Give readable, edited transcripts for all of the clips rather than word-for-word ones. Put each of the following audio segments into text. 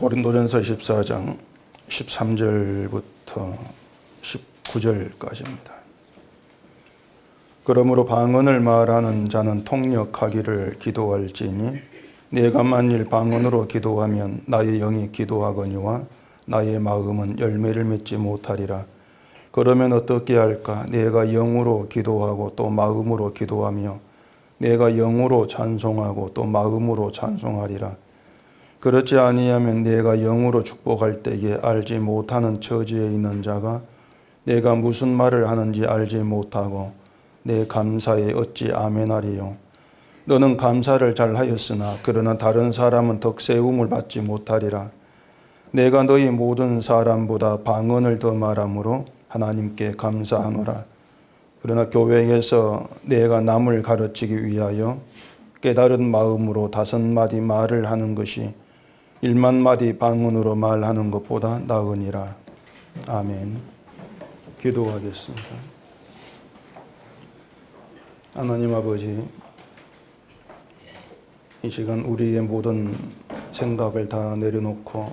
고린도전서 14장 13절부터 19절까지입니다. 그러므로 방언을 말하는 자는 통역하기를 기도할지니 내가 만일 방언으로 기도하면 나의 영이 기도하거니와 나의 마음은 열매를 맺지 못하리라. 그러면 어떻게 할까? 내가 영으로 기도하고 또 마음으로 기도하며 내가 영으로 찬송하고 또 마음으로 찬송하리라. 그렇지 아니하면 내가 영으로 축복할 때에 알지 못하는 처지에 있는 자가 내가 무슨 말을 하는지 알지 못하고 내 감사에 어찌 아멘하리요. 너는 감사를 잘하였으나 그러나 다른 사람은 덕세움을 받지 못하리라. 내가 너희 모든 사람보다 방언을 더 말함으로 하나님께 감사하노라. 그러나 교회에서 내가 남을 가르치기 위하여 깨달은 마음으로 5마디 말을 하는 것이 1만마디 방언으로 말하는 것보다 나으니라. 아멘. 기도하겠습니다. 하나님 아버지, 이 시간 우리의 모든 생각을 다 내려놓고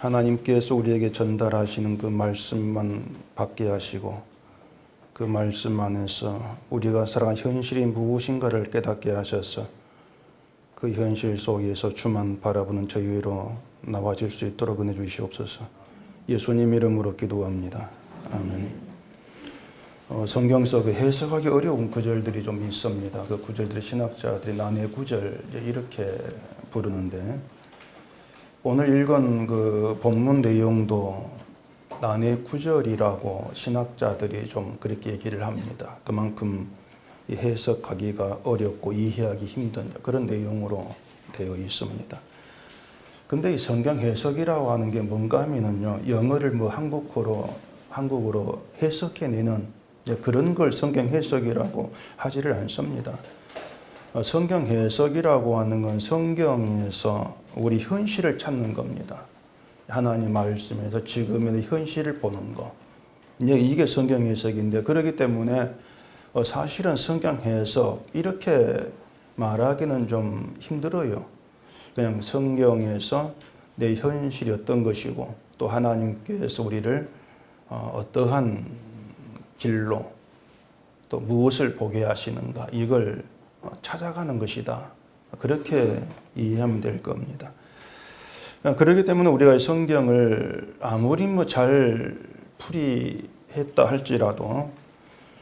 하나님께서 우리에게 전달하시는 그 말씀만 받게 하시고 그 말씀 안에서 우리가 살아간 현실이 무엇인가를 깨닫게 하셔서 그 현실 속에서 주만 바라보는 저희로 나와질 수 있도록 은혜 주시옵소서. 예수님 이름으로 기도합니다. 아멘. 성경 속에 해석하기 어려운 구절들이 좀 있습니다. 그 구절들이 신학자들이 난해 구절 이렇게 부르는데, 오늘 읽은 그 본문 내용도 난해 구절이라고 신학자들이 좀 그렇게 얘기를 합니다. 그만큼 해석하기가 어렵고 이해하기 힘든 그런 내용으로 되어 있습니다. 근데 이 성경 해석이라고 하는 게 뭔가 하면은요, 영어를 뭐 한국어로 해석해내는 그런 걸 성경 해석이라고 하지를 않습니다. 성경 해석이라고 하는 건 성경에서 우리 현실을 찾는 겁니다. 하나님 말씀에서 지금의 현실을 보는 거. 이게 성경 해석인데, 그렇기 때문에 사실은 성경 해석 이렇게 말하기는 좀 힘들어요. 그냥 성경에서 내 현실이 어떤 것이고 또 하나님께서 우리를 어떠한 길로 또 무엇을 보게 하시는가, 이걸 찾아가는 것이다. 그렇게 이해하면 될 겁니다. 그렇기 때문에 우리가 성경을 아무리 잘 풀이했다 할지라도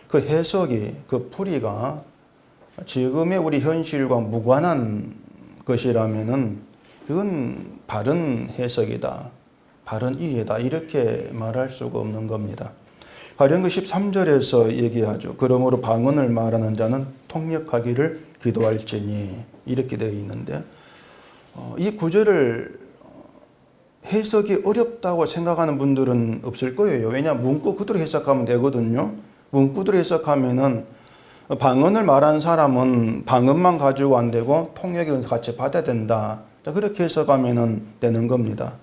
그 해석이, 그 풀이가 지금의 우리 현실과 무관한 것이라면은 그건 바른 해석이다, 바른 이해다, 이렇게 말할 수가 없는 겁니다. 가령 그 13절에서 얘기하죠. 그러므로 방언을 말하는 자는 통역하기를 기도할지니, 이렇게 되어 있는데, 이 구절을 해석이 어렵다고 생각하는 분들은 없을 거예요. 왜냐하면 문구 그대로 해석하면 되거든요. 문구대로 해석하면은 방언을 말하는 사람은 방언만 가지고 안 되고 통역의 은사 같이 받아야 된다. 그렇게 해석하면은 되는 겁니다.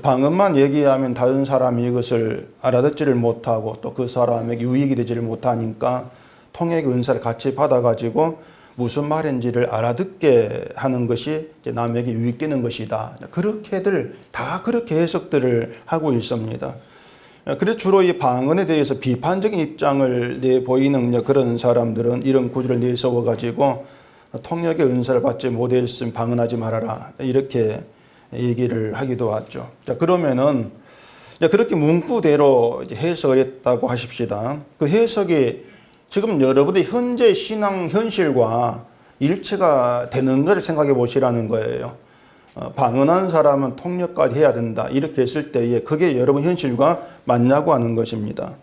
방언만 얘기하면 다른 사람이 이것을 알아듣지를 못하고 또 그 사람에게 유익이 되지를 못하니까 통역의 은사를 같이 받아가지고 무슨 말인지를 알아듣게 하는 것이 남에게 유익되는 것이다. 그렇게들 다 그렇게 해석들을 하고 있습니다. 그래서 주로 이 방언에 대해서 비판적인 입장을 내보이는 그런 사람들은 이런 구절을 내세워가지고 통역의 은사를 받지 못했으면 방언하지 말아라, 이렇게 얘기를 하기도 하죠. 자, 그러면은 그렇게 문구대로 해석을 했다고 하십시다. 그 해석이 지금 여러분의 현재 신앙 현실과 일치가 되는 것을 생각해 보시라는 거예요. 방언하는 사람은 통역까지 해야 된다, 이렇게 했을 때에 그게 여러분 현실과 맞냐고 하는 것입니다.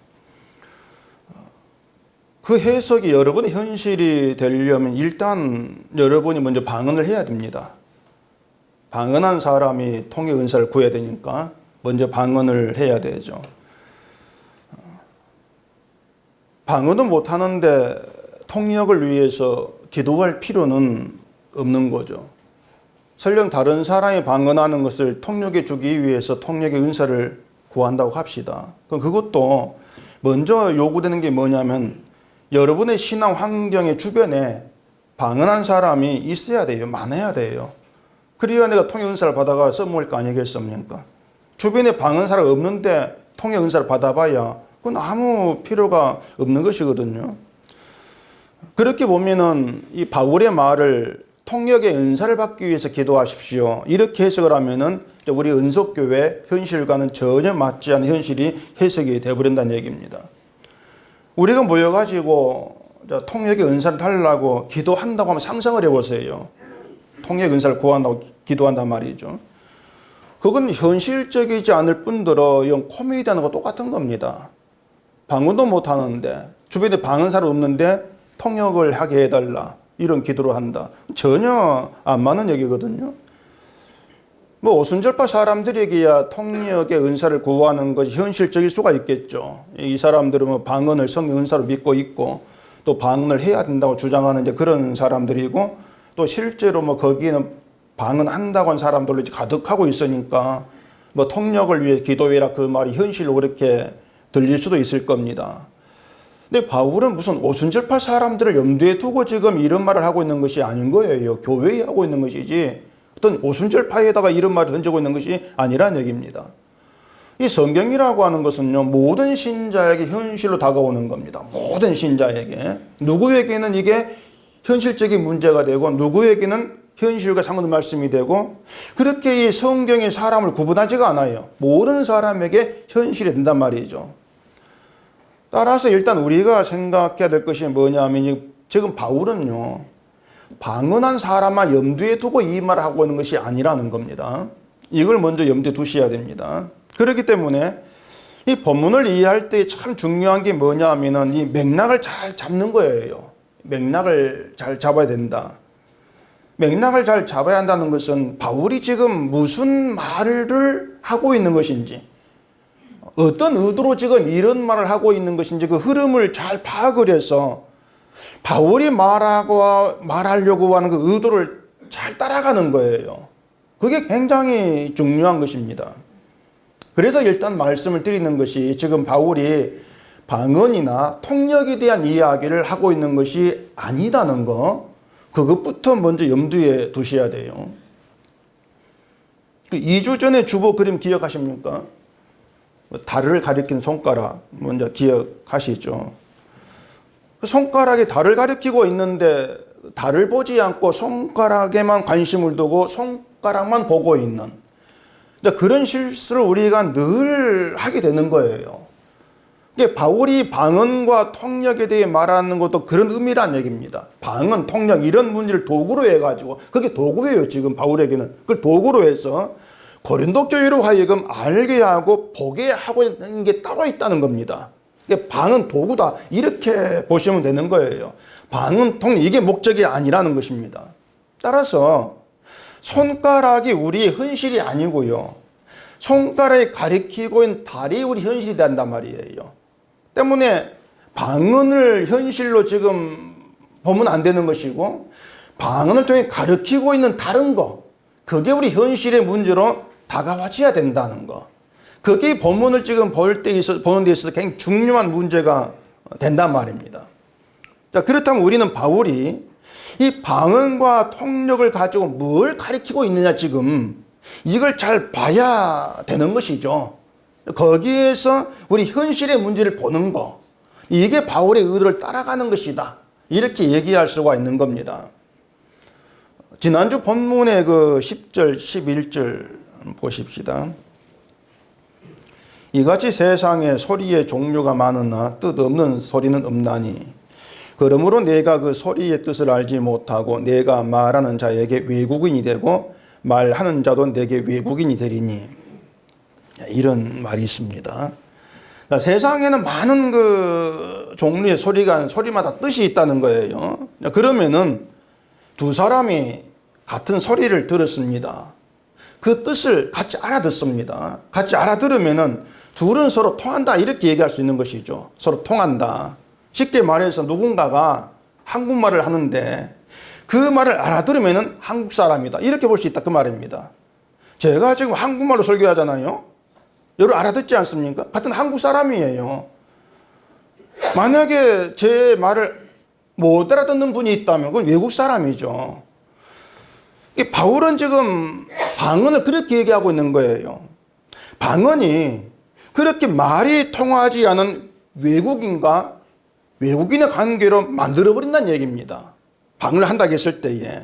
그 해석이 여러분의 현실이 되려면 일단 여러분이 먼저 방언을 해야 됩니다. 방언한 사람이 통역 은사를 구해야 되니까 먼저 방언을 해야 되죠. 방언은 못하는데 통역을 위해서 기도할 필요는 없는 거죠. 설령 다른 사람이 방언하는 것을 통역해 주기 위해서 통역의 은사를 구한다고 합시다. 그럼 그것도 먼저 요구되는 게 뭐냐면 여러분의 신앙 환경의 주변에 방언한 사람이 있어야 돼요. 많아야 돼요. 그래야 내가 통역 은사를 받아가 써먹을 거 아니겠습니까? 주변에 방언 사람 없는데 통역 은사를 받아봐야 그건 아무 필요가 없는 것이거든요. 그렇게 보면은 이 바울의 말을 통역의 은사를 받기 위해서 기도하십시오, 이렇게 해석을 하면은 우리 은속교회 현실과는 전혀 맞지 않는 현실이 해석이 되어버린다는 얘기입니다. 우리가 모여가지고 통역의 은사를 달라고 기도한다고 하면 상상을 해보세요. 통역 은사를 구한다고 기도한단 말이죠. 그건 현실적이지 않을 뿐더러 이건 코미디하는 거 똑같은 겁니다. 방언도 못하는데 주변에 방언 사람 없는데 통역을 하게 해달라, 이런 기도를 한다. 전혀 안 맞는 얘기거든요. 뭐 오순절파 사람들에게야 통역의 은사를 구하는 것이 현실적일 수가 있겠죠. 이 사람들은 뭐 방언을 성령 은사로 믿고 있고 또 방언을 해야 된다고 주장하는 이제 그런 사람들이고, 또 실제로 뭐 거기는 방언한다고 한 사람들로 이제 가득하고 있으니까 뭐 통역을 위해 기도해라, 그 말이 현실로 그렇게 들릴 수도 있을 겁니다. 근데 바울은 무슨 오순절파 사람들을 염두에 두고 지금 이런 말을 하고 있는 것이 아닌 거예요. 교회에 하고 있는 것이지 어떤 오순절파에다가 이런 말을 던지고 있는 것이 아니라는 얘기입니다. 이 성경이라고 하는 것은요, 모든 신자에게 현실로 다가오는 겁니다. 모든 신자에게. 누구에게는 이게 현실적인 문제가 되고 누구에게는 현실과 상관없는 말씀이 되고, 그렇게 이 성경이 사람을 구분하지가 않아요. 모든 사람에게 현실이 된단 말이죠. 따라서 일단 우리가 생각해야 될 것이 뭐냐면, 지금 바울은요, 방언한 사람만 염두에 두고 이 말을 하고 있는 것이 아니라는 겁니다. 이걸 먼저 염두에 두셔야 됩니다. 그렇기 때문에 이 본문을 이해할 때 참 중요한 게 뭐냐 하면은 이 맥락을 잘 잡는 거예요. 맥락을 잘 잡아야 된다. 맥락을 잘 잡아야 한다는 것은 바울이 지금 무슨 말을 하고 있는 것인지, 어떤 의도로 지금 이런 말을 하고 있는 것인지 그 흐름을 잘 파악을 해서 바울이 말하려고 하는 그 의도를 잘 따라가는 거예요. 그게 굉장히 중요한 것입니다. 그래서 일단 말씀을 드리는 것이, 지금 바울이 방언이나 통역에 대한 이야기를 하고 있는 것이 아니다는 거, 그것부터 먼저 염두에 두셔야 돼요. 2주 전에 주보 그림 기억하십니까? 달을 가리키는 손가락 먼저 기억하시죠? 손가락이 달을 가리키고 있는데 달을 보지 않고 손가락에만 관심을 두고 손가락만 보고 있는 그런 실수를 우리가 늘 하게 되는 거예요. 바울이 방언과 통역에 대해 말하는 것도 그런 의미란 얘기입니다. 방언, 통역 이런 문제를 도구로 해가지고, 그게 도구예요. 지금 바울에게는 그걸 도구로 해서 고린도 교회로 하여금 알게 하고 보게 하고 있는 게 따로 있다는 겁니다. 방언 도구다, 이렇게 보시면 되는 거예요. 방언, 통역 이게 목적이 아니라는 것입니다. 따라서 손가락이 우리의 현실이 아니고요, 손가락이 가리키고 있는 달이 우리 현실이 된단 말이에요. 때문에 방언을 현실로 지금 보면 안 되는 것이고, 방언을 통해 가리키고 있는 다른 거, 그게 우리 현실의 문제로 다가와줘야 된다는 거, 그게 본문을 지금 보는 데 있어서 굉장히 중요한 문제가 된단 말입니다. 자, 그렇다면 우리는 바울이 이 방언과 통역을 가지고 뭘 가리키고 있느냐, 지금 이걸 잘 봐야 되는 것이죠. 거기에서 우리 현실의 문제를 보는 거, 이게 바울의 의도를 따라가는 것이다, 이렇게 얘기할 수가 있는 겁니다. 지난주 본문의 그 10절, 11절 보십시다. 이같이 세상에 소리의 종류가 많으나 뜻없는 소리는 없나니, 그러므로 내가 그 소리의 뜻을 알지 못하고 내가 말하는 자에게 외국인이 되고 말하는 자도 내게 외국인이 되리니, 이런 말이 있습니다. 세상에는 많은 그 종류의 소리마다 뜻이 있다는 거예요. 그러면은 두 사람이 같은 소리를 들었습니다. 그 뜻을 같이 알아듣습니다. 같이 알아들으면은 둘은 서로 통한다, 이렇게 얘기할 수 있는 것이죠. 서로 통한다. 쉽게 말해서 누군가가 한국말을 하는데 그 말을 알아들으면은 한국 사람이다, 이렇게 볼 수 있다, 그 말입니다. 제가 지금 한국말로 설교하잖아요. 여러분 알아듣지 않습니까? 같은 한국 사람이에요. 만약에 제 말을 못 알아듣는 분이 있다면 그건 외국 사람이죠. 바울은 지금 방언을 그렇게 얘기하고 있는 거예요. 방언이 그렇게 말이 통하지 않은 외국인과 외국인의 관계로 만들어버린다는 얘기입니다. 방언을 한다고 했을 때에.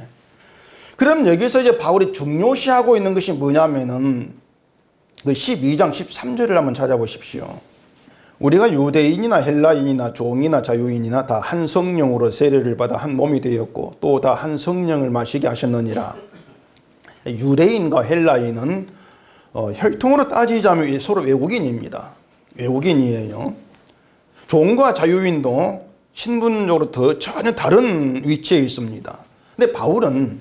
그럼 여기서 이제 바울이 중요시하고 있는 것이 뭐냐면은 그 12장 13절을 한번 찾아보십시오. 우리가 유대인이나 헬라인이나 종이나 자유인이나 다 한 성령으로 세례를 받아 한 몸이 되었고 또 다 한 성령을 마시게 하셨느니라. 유대인과 헬라인은 혈통으로 따지자면 서로 외국인입니다. 외국인이에요. 종과 자유인도 신분적으로 더 전혀 다른 위치에 있습니다. 근데 바울은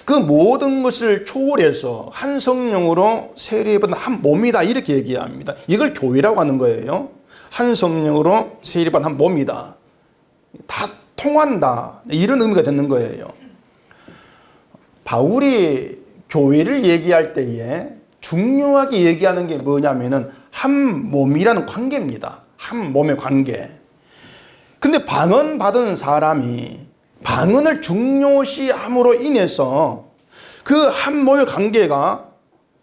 그 모든 것을 초월해서 한 성령으로 세례받은 한 몸이다 이렇게 얘기합니다. 이걸 교회라고 하는 거예요. 한 성령으로 세례받은 한 몸이다. 다 통한다. 이런 의미가 되는 거예요. 바울이 교회를 얘기할 때에 중요하게 얘기하는 게 뭐냐면은 한 몸이라는 관계입니다. 한 몸의 관계. 근데 방언 받은 사람이 방언을 중요시함으로 인해서 그 한 몸의 관계가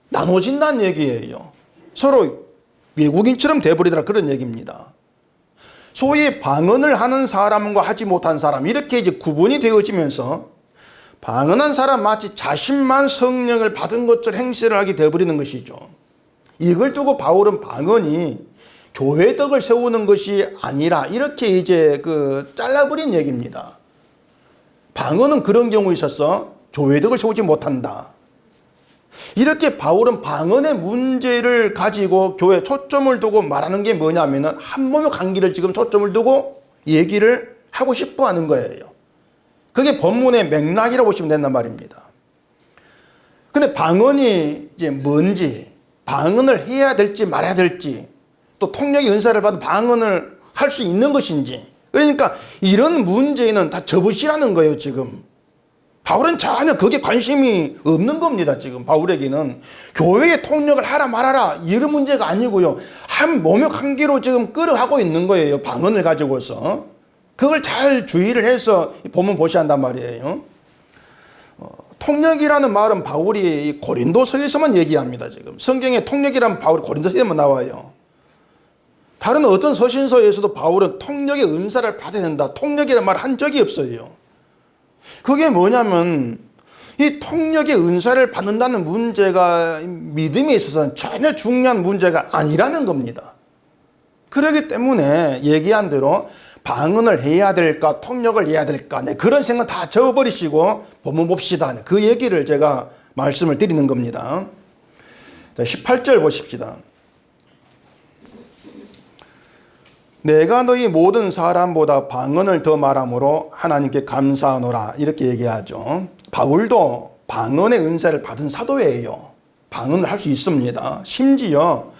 나눠진다는 얘기예요. 서로 외국인처럼 돼버리더라 그런 얘기입니다. 소위 방언을 하는 사람과 하지 못한 사람 이렇게 이제 구분이 되어지면서 방언한 사람 마치 자신만 성령을 받은 것처럼 행세를 하게 되어버리는 것이죠. 이걸 두고 바울은 방언이 교회 덕을 세우는 것이 아니라 이렇게 이제 잘라버린 얘기입니다. 방언은 그런 경우 있어서 교회 덕을 세우지 못한다. 이렇게 바울은 방언의 문제를 가지고 교회에 초점을 두고 말하는 게 뭐냐면은 한 몸의 관계를 지금 초점을 두고 얘기를 하고 싶어 하는 거예요. 그게 본문의 맥락이라고 보시면 된단 말입니다. 근데 방언이 이제 뭔지, 방언을 해야 될지 말아야 될지, 또 통역의 은사를 받은 방언을 할 수 있는 것인지, 그러니까 이런 문제는 다 접으시라는 거예요, 지금. 바울은 전혀 그게 관심이 없는 겁니다, 지금. 바울에게는 교회의 통역을 하라 말아라 이런 문제가 아니고요. 한 몸의 관계로 지금 끌어가고 있는 거예요, 방언을 가지고서. 그걸 잘 주의를 해서 본문 보셔야 한단 말이에요. 통역이라는 말은 바울이 고린도서에서만 얘기합니다, 지금. 성경에 통역이라는 바울이 고린도서에만 나와요. 다른 어떤 서신서에서도 바울은 통역의 은사를 받아야 된다, 통역이라는 말을 한 적이 없어요. 그게 뭐냐면 이 통역의 은사를 받는다는 문제가 믿음에 있어서는 전혀 중요한 문제가 아니라는 겁니다. 그렇기 때문에 얘기한 대로 방언을 해야 될까 통역을 해야 될까 그런 생각 다 접어버리시고 본문 봅시다. 그 얘기를 제가 말씀을 드리는 겁니다. 자, 18절 보십시다. 내가 너희 모든 사람보다 방언을 더 말함으로 하나님께 감사하노라 이렇게 얘기하죠. 바울도 방언의 은사를 받은 사도예요. 방언을 할 수 있습니다. 심지어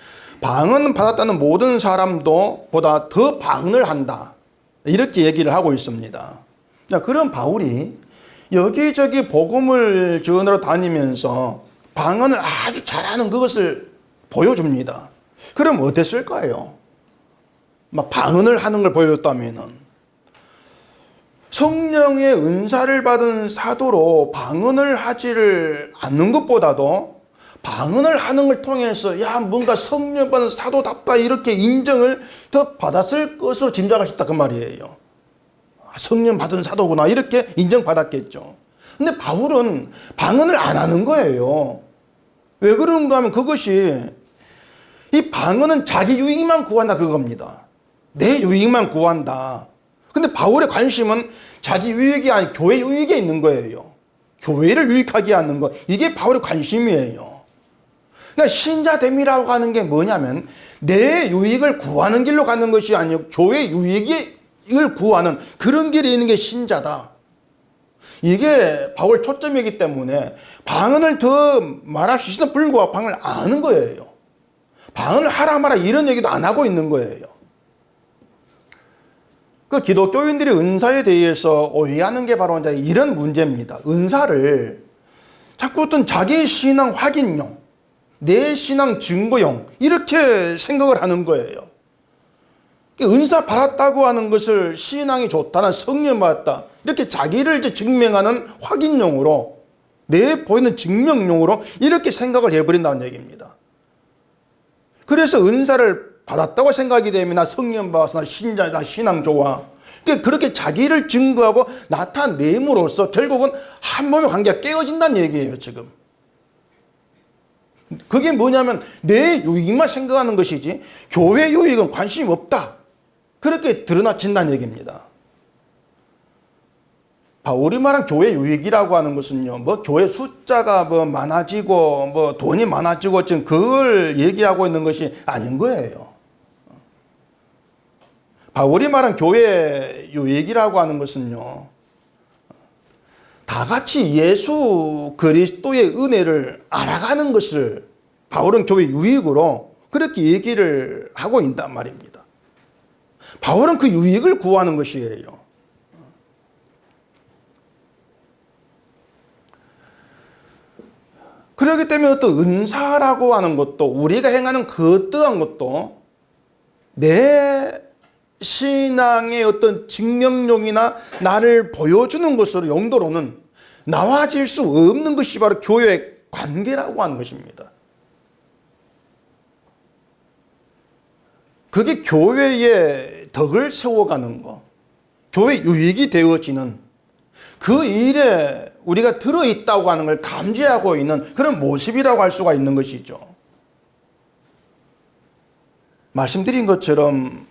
방언 받았다는 모든 사람도 보다 더 방언을 한다 이렇게 얘기를 하고 있습니다. 자, 그런 바울이 여기저기 복음을 전하러 다니면서 방언을 아주 잘하는 그것을 보여줍니다. 그럼 어땠을까요? 막 방언을 하는 걸 보여줬다면은 성령의 은사를 받은 사도로 방언을 하지를 않는 것보다도 방언을 하는 걸 통해서 야 뭔가 성령 받은 사도답다 이렇게 인정을 더 받았을 것으로 짐작할 수 있다 그 말이에요. 성령 받은 사도구나 이렇게 인정받았겠죠. 근데 바울은 방언을 안 하는 거예요. 왜 그런가 하면 그것이 이 방언은 자기 유익만 구한다 그겁니다. 내 유익만 구한다. 근데 바울의 관심은 자기 유익이 아닌 교회 유익에 있는 거예요. 교회를 유익하게 하는 것. 이게 바울의 관심이에요. 그러니까 신자됨이라고 하는 게 뭐냐면 내 유익을 구하는 길로 가는 것이 아니고 교회 유익을 구하는 그런 길에 있는 게 신자다. 이게 바울 초점이기 때문에 방언을 더 말할 수 있음에도 불구하고 방언을 안 하는 거예요. 방언을 하라 마라 이런 얘기도 안 하고 있는 거예요. 그 기독교인들이 은사에 대해서 오해하는 게 바로 이제 이런 문제입니다. 은사를 자꾸 어떤 자기 신앙 확인용, 내 신앙 증거용 이렇게 생각을 하는 거예요. 은사 받았다고 하는 것을 신앙이 좋다, 난 성령 받았다 이렇게 자기를 이제 증명하는 확인용으로 내 보이는 증명용으로 이렇게 생각을 해버린다는 얘기입니다. 그래서 은사를 받았다고 생각이 되면 나 성령 받아서 나 신자, 나 신앙 좋아. 그렇게 자기를 증거하고 나타냄으로써 결국은 한 몸의 관계가 깨어진다는 얘기예요, 지금. 그게 뭐냐면 내 유익만 생각하는 것이지 교회 유익은 관심 없다. 그렇게 드러나친다는 얘기입니다. 바울이 말한 교회 유익이라고 하는 것은요, 뭐 교회 숫자가 뭐 많아지고 뭐 돈이 많아지고 지금 그걸 얘기하고 있는 것이 아닌 거예요. 바울이 말한 교회 유익이라고 하는 것은요, 다 같이 예수 그리스도의 은혜를 알아가는 것을 바울은 교회 유익으로 그렇게 얘기를 하고 있단 말입니다. 바울은 그 유익을 구하는 것이에요. 그렇기 때문에 어떤 은사라고 하는 것도 우리가 행하는 그 어떠한 것도 내 신앙의 어떤 증명용이나 나를 보여주는 것으로 용도로는 나와질 수 없는 것이 바로 교회의 관계라고 하는 것입니다. 그게 교회의 덕을 세워가는 것, 교회 유익이 되어지는 그 일에 우리가 들어있다고 하는 걸 감지하고 있는 그런 모습이라고 할 수가 있는 것이죠. 말씀드린 것처럼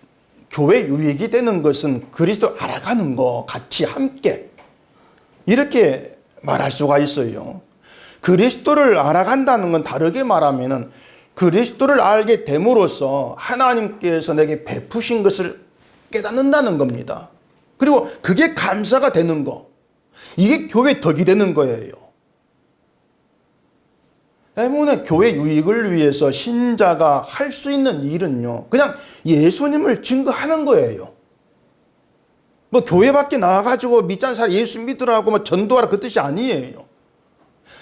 교회 유익이 되는 것은 그리스도 알아가는 거 같이 함께 이렇게 말할 수가 있어요. 그리스도를 알아간다는 건 다르게 말하면은 그리스도를 알게 됨으로써 하나님께서 내게 베푸신 것을 깨닫는다는 겁니다. 그리고 그게 감사가 되는 거. 이게 교회 덕이 되는 거예요. 때문에 교회 유익을 위해서 신자가 할 수 있는 일은요, 그냥 예수님을 증거하는 거예요. 뭐 교회 밖에 나와가지고 믿자는 사람 예수 믿으라고 뭐 전도하라 그 뜻이 아니에요.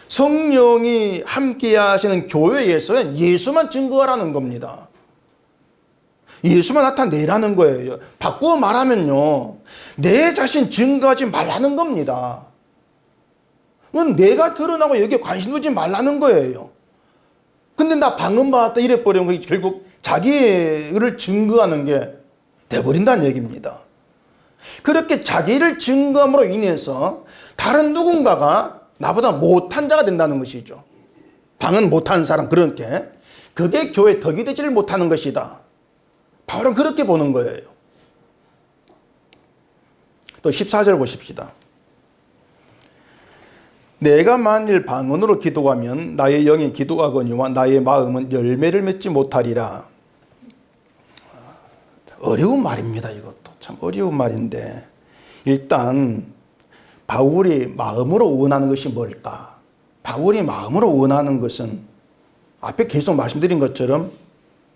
성령이 함께 하시는 교회에서는 예수만 증거하라는 겁니다. 예수만 나타내라는 거예요. 바꾸어 말하면요, 내 자신 증거하지 말라는 겁니다. 내가 드러나고 여기에 관심 두지 말라는 거예요. 근데 나 방언 받았다 이래 버리면 그게 결국 자기를 증거하는 게 돼버린다는 얘기입니다. 그렇게 자기를 증거함으로 인해서 다른 누군가가 나보다 못한 자가 된다는 것이죠. 방언 못하는 사람, 그렇게. 그게 교회 덕이 되지를 못하는 것이다. 바울은 그렇게 보는 거예요. 또 14절 보십시다. 내가 만일 방언으로 기도하면 나의 영이 기도하거니와 나의 마음은 열매를 맺지 못하리라. 어려운 말입니다. 이것도 참 어려운 말인데, 일단 바울이 마음으로 원하는 것이 뭘까? 바울이 마음으로 원하는 것은 앞에 계속 말씀드린 것처럼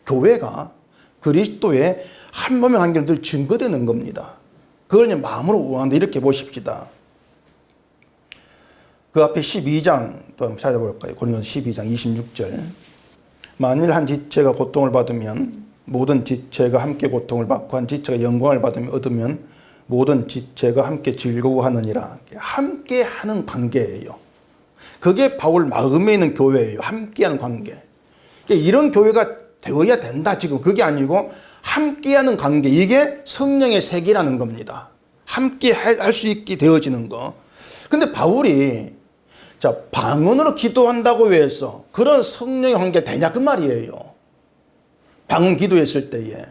교회가 그리스도의 한 몸의 관계를 늘 증거되는 겁니다. 그걸 마음으로 원한다 이렇게 보십시다. 그 앞에 12장 또 한번 찾아볼까요? 고린도서 12장 26절. 만일 한 지체가 고통을 받으면 모든 지체가 함께 고통을 받고 한 지체가 영광을 얻으면 모든 지체가 함께 즐거워하느니라. 함께 하는 관계예요. 그게 바울 마음에 있는 교회예요. 함께하는 관계. 이런 교회가 되어야 된다 지금 그게 아니고 함께하는 관계, 이게 성령의 세계라는 겁니다. 함께 할 수 있게 되어지는 거. 근데 바울이 방언으로 기도한다고 해서 그런 성령의 관계 되냐 그 말이에요. 방언 기도했을 때에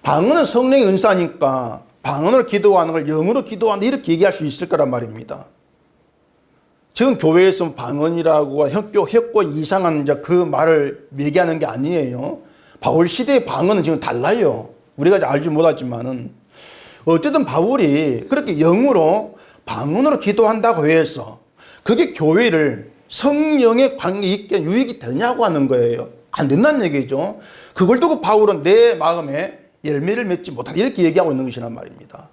방언은 성령의 은사니까 방언으로 기도하는 걸 영으로 기도한다 이렇게 얘기할 수 있을 거란 말입니다. 지금 교회에서 방언이라고 혁고 이상한 그 말을 얘기하는 게 아니에요. 바울 시대의 방언은 지금 달라요. 우리가 알지 못하지만은 어쨌든 바울이 그렇게 영으로 방언으로 기도한다고 해서 그게 교회를 성령의 관계 있게 유익이 되냐고 하는 거예요. 안 된다는 얘기죠. 그걸 두고 바울은 내 마음에 열매를 맺지 못한다 이렇게 얘기하고 있는 것이란 말입니다.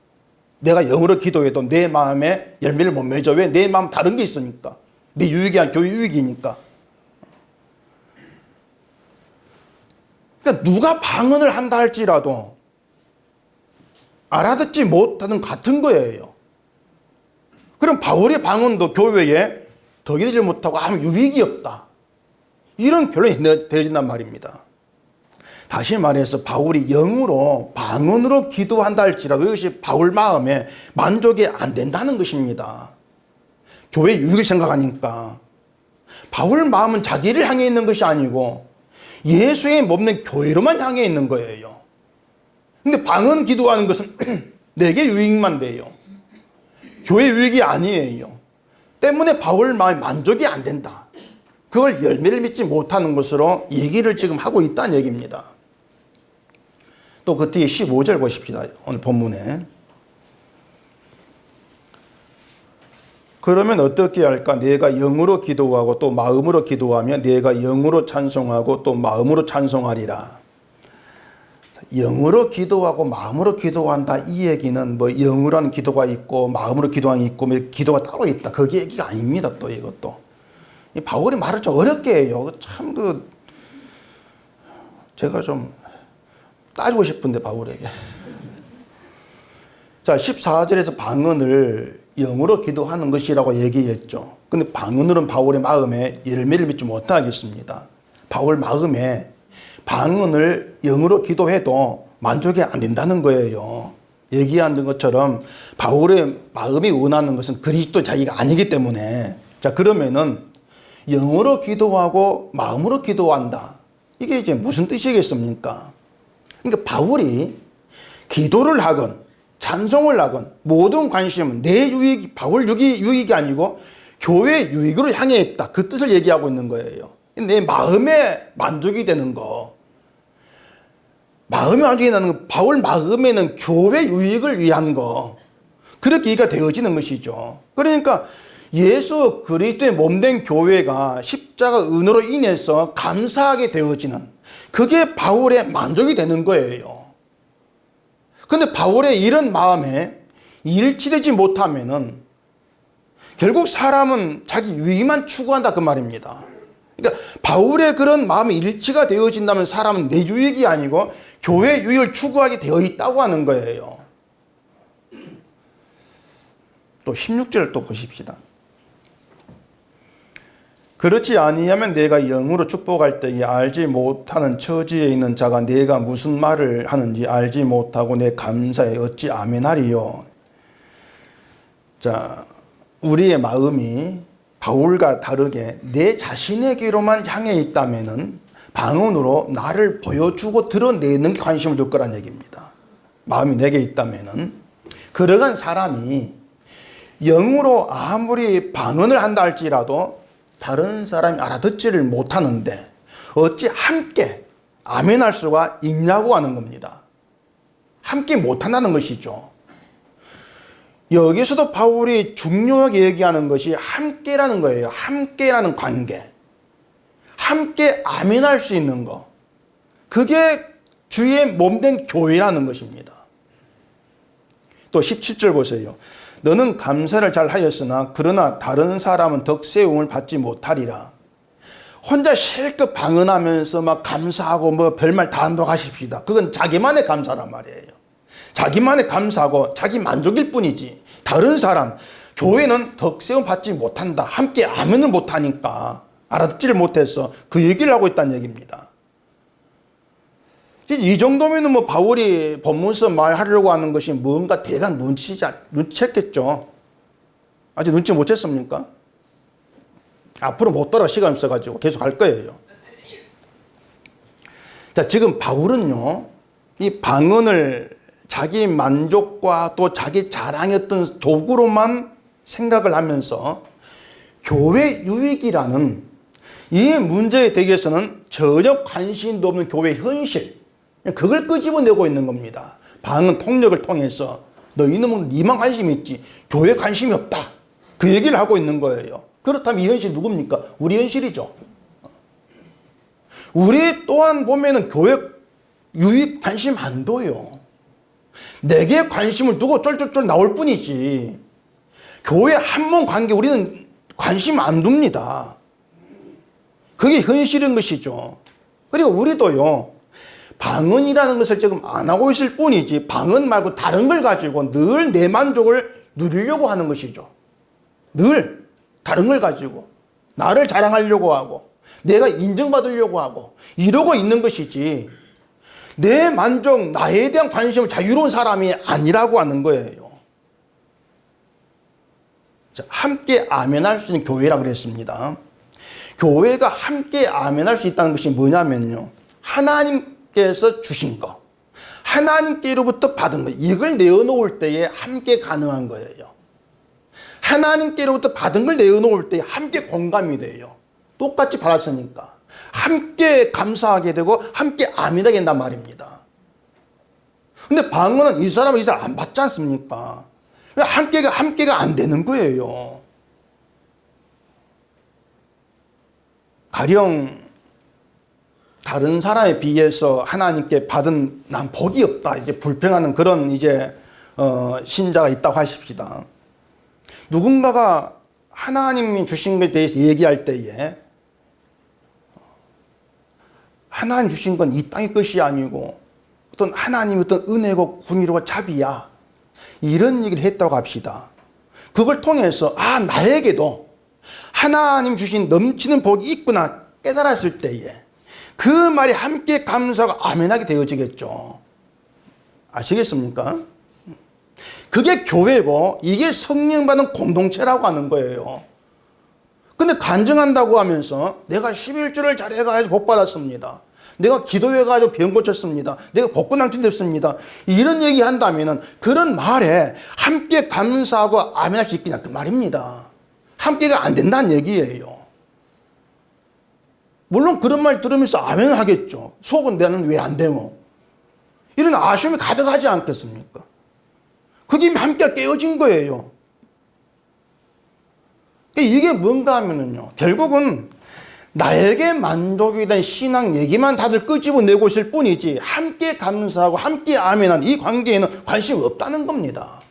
내가 영으로 기도해도 내 마음에 열매를 못 맺어. 왜? 내 마음 다른 게 있으니까. 내 유익이 아니라 교회 유익이니까. 그러니까 누가 방언을 한다 할지라도 알아듣지 못하는 같은 거예요. 그럼 바울의 방언도 교회에 더 기도하지 못하고 아무 유익이 없다. 이런 결론이 되어진단 말입니다. 다시 말해서 바울이 영으로 방언으로 기도한다 할지라도 이것이 바울 마음에 만족이 안 된다는 것입니다. 교회 유익을 생각하니까. 바울 마음은 자기를 향해 있는 것이 아니고 예수의 몸된 교회로만 향해 있는 거예요. 근데 방언 기도하는 것은 내게 유익만 돼요. 교회 유익이 아니에요. 때문에 바울 마음에 만족이 안 된다. 그걸 열매를 맺지 못하는 것으로 얘기를 지금 하고 있다는 얘기입니다. 또 그 뒤에 15절 보십시다. 오늘 본문에. 그러면 어떻게 할까? 내가 영으로 기도하고 또 마음으로 기도하며 내가 영으로 찬송하고 또 마음으로 찬송하리라. 영으로 기도하고 마음으로 기도한다. 이 얘기는 뭐 영으로 하는 기도가 있고 마음으로 기도하는 게 있고 기도가 따로 있다. 그게 얘기가 아닙니다. 또 이것도. 바울이 말을 좀 어렵게 해요. 참 제가 좀 따지고 싶은데 바울에게. 자, 14절에서 방언을 영으로 기도하는 것이라고 얘기했죠. 근데 방언으로는 바울의 마음에 열매를 맺지 못하겠습니다. 바울 마음에 방언을 영으로 기도해도 만족이 안 된다는 거예요. 얘기한 것처럼 바울의 마음이 원하는 것은 그리스도 자기가 아니기 때문에. 자, 그러면은 영어로 기도하고 마음으로 기도한다. 이게 이제 무슨 뜻이겠습니까? 그러니까 바울이 기도를 하건 찬송을 하건 모든 관심은 내 유익, 바울 유익이 아니고 교회 유익으로 향해 있다. 그 뜻을 얘기하고 있는 거예요. 내 마음에 만족이 되는 거. 마음에 만족이 되는 거. 바울 마음에는 교회 유익을 위한 거. 그렇게 이해가 되어지는 것이죠. 그러니까 예수 그리스도의 몸된 교회가 십자가 은혜로 인해서 감사하게 되어지는 그게 바울의 만족이 되는 거예요. 근데 바울의 이런 마음에 일치되지 못하면은 결국 사람은 자기 유익만 추구한다 그 말입니다. 그러니까 바울의 그런 마음이 일치가 되어진다면 사람은 내 유익이 아니고 교회 유익을 추구하게 되어 있다고 하는 거예요. 또 16절 또 보십시다. 그렇지 아니하면 내가 영으로 축복할 때에 알지 못하는 처지에 있는 자가 내가 무슨 말을 하는지 알지 못하고 내 감사에 어찌 아멘하리요. 자, 우리의 마음이 바울과 다르게 내 자신에게로만 향해 있다면은 방언으로 나를 보여주고 드러내는 게 관심을 둘 거란 얘기입니다. 마음이 내게 있다면은 그러한 사람이 영으로 아무리 방언을 한다 할지라도 다른 사람이 알아듣지를 못하는데 어찌 함께 아멘할 수가 있냐고 하는 겁니다. 함께 못한다는 것이죠. 여기서도 바울이 중요하게 얘기하는 것이 함께라는 거예요. 함께라는 관계. 함께 아멘할 수 있는 거. 그게 주의 몸된 교회라는 것입니다. 또 17절 보세요. 너는 감사를 잘 하였으나 그러나 다른 사람은 덕세움을 받지 못하리라. 혼자 실컷 방언하면서 막 감사하고 뭐 별말 다 한다고 하십시다. 그건 자기만의 감사란 말이에요. 자기만의 감사하고 자기 만족일 뿐이지. 다른 사람, 교회는 덕세움 받지 못한다. 함께 아멘을 못하니까 알아듣지를 못해서 그 얘기를 하고 있다는 얘기입니다. 이 정도면 뭐 바울이 본문서 말하려고 하는 것이 뭔가 대강 눈치챘겠죠. 아직 눈치 못 챘습니까? 앞으로 못 따라 시간 없어가지고 계속 할 거예요. 자, 지금 바울은요, 이 방언을 자기 만족과 또 자기 자랑의 어떤 도구로만 생각을 하면서 교회 유익이라는 이 문제에 대해서는 전혀 관심도 없는 교회 현실, 그걸 끄집어내고 있는 겁니다. 방언 통역을 통해서 너희는 니만 관심이 있지 교회 관심이 없다. 그 얘기를 하고 있는 거예요. 그렇다면 이 현실이 누굽니까? 우리 현실이죠. 우리 또한 보면은 교회 유익 관심 안 둬요. 내게 관심을 두고 쫄쫄쫄 나올 뿐이지 교회 한몸 관계 우리는 관심 안 둡니다. 그게 현실인 것이죠. 그리고 우리도요, 방언이라는 것을 지금 안 하고 있을 뿐이지 방언 말고 다른 걸 가지고 늘 내 만족을 누리려고 하는 것이죠. 늘 다른 걸 가지고 나를 자랑하려고 하고 내가 인정받으려고 하고 이러고 있는 것이지 내 만족, 나에 대한 관심을 자유로운 사람이 아니라고 하는 거예요. 자, 함께 아멘할 수 있는 교회라고 그랬습니다. 교회가 함께 아멘할 수 있다는 것이 뭐냐면요, 하나님께서 주신 거, 하나님께로부터 받은 거, 이걸 내어놓을 때에 함께 가능한 거예요. 하나님께로부터 받은 걸 내어놓을 때에 함께 공감이 돼요. 똑같이 받았으니까 함께 감사하게 되고 함께 아멘하게 된단 말입니다. 근데 방언은 이 사람은 안 받지 않습니까? 함께가 안 되는 거예요. 가령 다른 사람에 비해서 하나님께 받은 난 복이 없다, 이제 불평하는 그런 신자가 있다고 하십시다. 누군가가 하나님이 주신 것에 대해서 얘기할 때에 하나님 주신 건 이 땅의 것이 아니고 어떤 하나님의 어떤 은혜고 궁유로고 자비야, 이런 얘기를 했다고 합시다. 그걸 통해서 나에게도 하나님 주신 넘치는 복이 있구나 깨달았을 때에 그 말이 함께 감사하고 아멘하게 되어지겠죠. 아시겠습니까? 그게 교회고 이게 성령 받은 공동체라고 하는 거예요. 근데 간증한다고 하면서 내가 11조를 잘해가지고 복 받았습니다, 내가 기도해가지고 병 고쳤습니다, 내가 복권 당첨됐습니다, 이런 얘기 한다면 그런 말에 함께 감사하고 아멘할 수 있겠냐 그 말입니다. 함께가 안 된다는 얘기예요. 물론 그런 말 들으면서 아멘을 하겠죠. 속은 나는 왜 안 되모, 이런 아쉬움이 가득하지 않겠습니까? 그게 함께 깨어진 거예요. 이게 뭔가 하면은요, 결국은 나에게 만족이 된 신앙 얘기만 다들 끄집어내고 있을 뿐이지 함께 감사하고 함께 아멘한 이 관계에는 관심이 없다는 겁니다.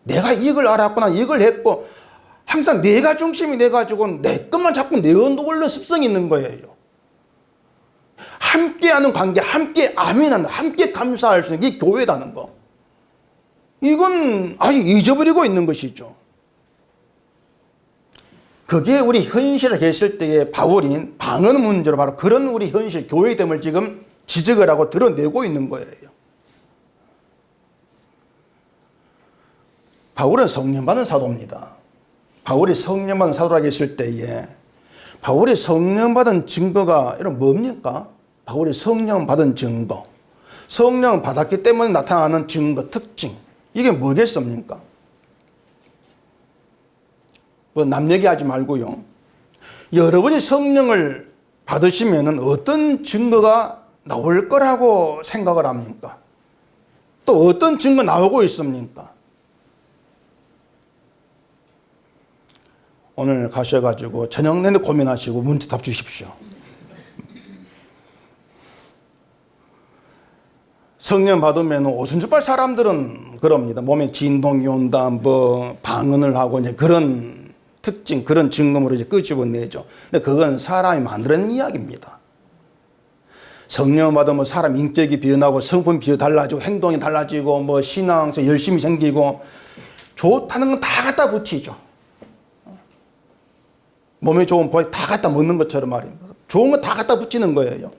내가 이걸 알았구나, 이걸 했고, 항상 내가 중심이 돼가지고 내 것만 자꾸 내어놓으려는 습성이 있는 거예요. 함께하는 관계, 함께 아멘하는, 함께 감사할 수 있는 게 교회라는 거, 이건 아예 잊어버리고 있는 것이죠. 그게 우리 현실을 했을 때에 바울인 방언 문제로 바로 그런 우리 현실 교회됨을 지금 지적을 하고 드러내고 있는 거예요. 바울은 성령 받은 사도입니다. 바울이 성령 받은 사도라고 했을 때에 바울이 성령 받은 증거가 이런 뭡니까? 바울이 성령 받은 증거, 성령 받았기 때문에 나타나는 증거, 특징, 이게 뭐겠습니까? 남 얘기하지 말고요, 여러분이 성령을 받으시면 어떤 증거가 나올 거라고 생각을 합니까? 또 어떤 증거 나오고 있습니까? 오늘 가셔가지고 저녁 내내 고민하시고 문자 답 주십시오. 성령 받으면 오순절발 사람들은 그럽니다. 몸에 진동이 온다, 방언을 하고 이제 그런 특징, 그런 증거물을 이제 끄집어내죠. 근데 그건 사람이 만들어낸 이야기입니다. 성령 받으면 사람 인격이 변하고 성품 달라지고 행동이 달라지고 신앙에서 열심히 생기고 좋다는 건 다 갖다 붙이죠. 몸에 좋은 보약 다 갖다 먹는 것처럼 말입니다. 좋은 거 다 갖다 붙이는 거예요.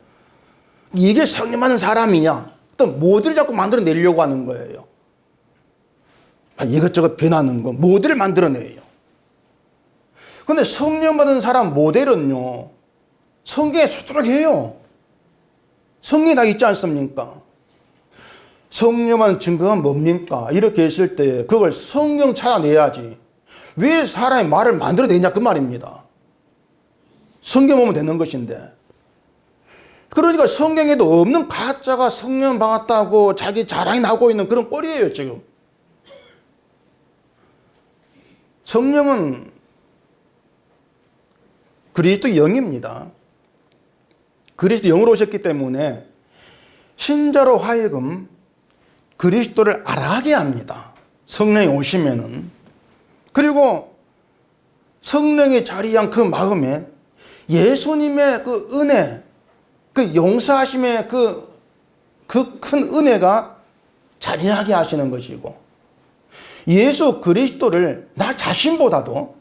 이게 성령 받은 사람이야. 또 모델을 자꾸 만들어내려고 하는 거예요. 이것저것 변하는 거, 모델을 만들어내요. 근데 성령 받은 사람 모델은요, 성경에 수두룩해요. 성경에 다 있지 않습니까? 성령 받은 증거가 뭡니까? 이렇게 했을 때 그걸 성경 찾아내야지. 왜 사람이 말을 만들어내냐 그 말입니다. 성경 보면 되는 것인데. 그러니까 성경에도 없는 가짜가 성령 받았다고 자기 자랑이 나오고 있는 그런 꼴이에요 지금. 성령은 그리스도 영입니다. 그리스도 영으로 오셨기 때문에 신자로 하여금 그리스도를 알아가게 합니다. 성령이 오시면은. 그리고 성령이 자리한 그 마음에 예수님의 그 은혜, 그 용서하심의 그 큰 은혜가 자리하게 하시는 것이고, 예수 그리스도를 나 자신보다도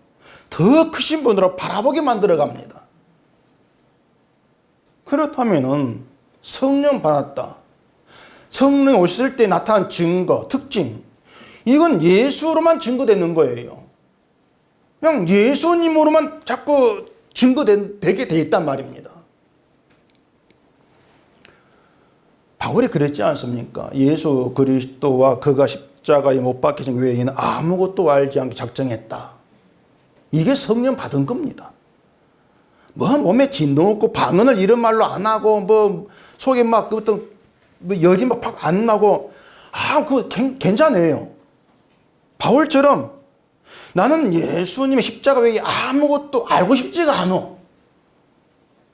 더 크신 분으로 바라보게 만들어 갑니다. 그렇다면은 성령 받았다, 성령 오셨을 때 나타난 증거, 특징, 이건 예수로만 증거되는 거예요. 그냥 예수님으로만 자꾸 증거되게 돼 있단 말입니다. 바울이 그랬지 않습니까? 예수 그리스도와 그가 십자가에 못 박히신 외에는 아무것도 알지 않게 작정했다. 이게 성령 받은 겁니다. 뭐 몸에 진동 없고 방언을 이런 말로 안 하고 뭐 속에 막 어떤 뭐 열이 막 팍 안 나고 그거 괜찮아요. 바울처럼 나는 예수님의 십자가 외에 아무것도 알고 싶지가 않아.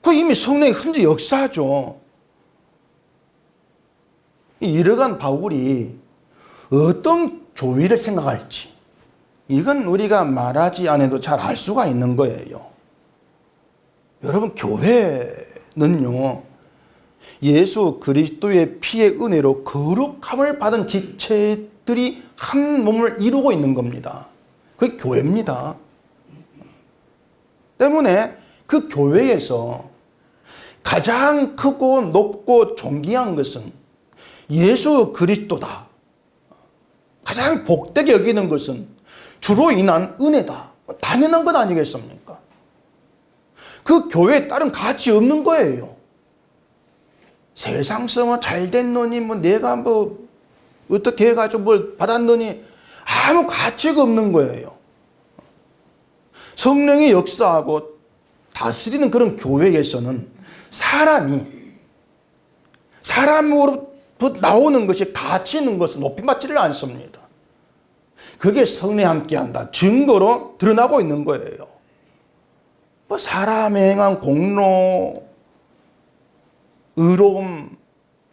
그 이미 성령의 흔적 역사죠. 이러한 바울이 어떤 교회를 생각할지 이건 우리가 말하지 않아도 잘 알 수가 있는 거예요. 여러분, 교회는요, 예수 그리스도의 피의 은혜로 거룩함을 받은 지체들이 한 몸을 이루고 있는 겁니다. 그게 교회입니다. 때문에 그 교회에서 가장 크고 높고 존귀한 것은 예수 그리스도다. 가장 복되게 여기는 것은 주로 인한 은혜다. 당연한 것 아니겠습니까? 그 교회에 다른 가치 없는 거예요. 세상성은 잘 됐노니 뭐 내가 뭐 어떻게 해가지고 뭘 받았노니 아무 가치가 없는 거예요. 성령이 역사하고 다스리는 그런 교회에서는 사람으로 나오는 것이 가치 있는 것을 높임받지를 않습니다. 그게 성령이 함께한다. 증거로 드러나고 있는 거예요. 뭐 사람의 행한 공로, 의로움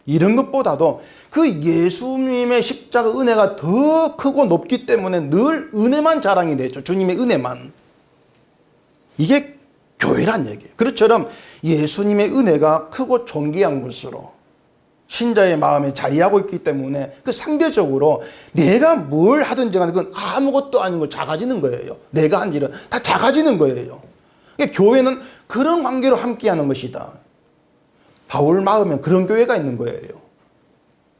이런 것보다도 그 예수님의 십자가 은혜가 더 크고 높기 때문에 늘 은혜만 자랑이 되죠. 주님의 은혜만. 이게 교회란 얘기예요. 그것처럼 예수님의 은혜가 크고 존귀한 것으로 신자의 마음에 자리하고 있기 때문에 그 상대적으로 내가 뭘 하든지 간에 그건 아무것도 아닌 거 작아지는 거예요. 내가 한 일은 다 작아지는 거예요. 그러니까 교회는 그런 관계로 함께하는 것이다. 바울 마음에 그런 교회가 있는 거예요.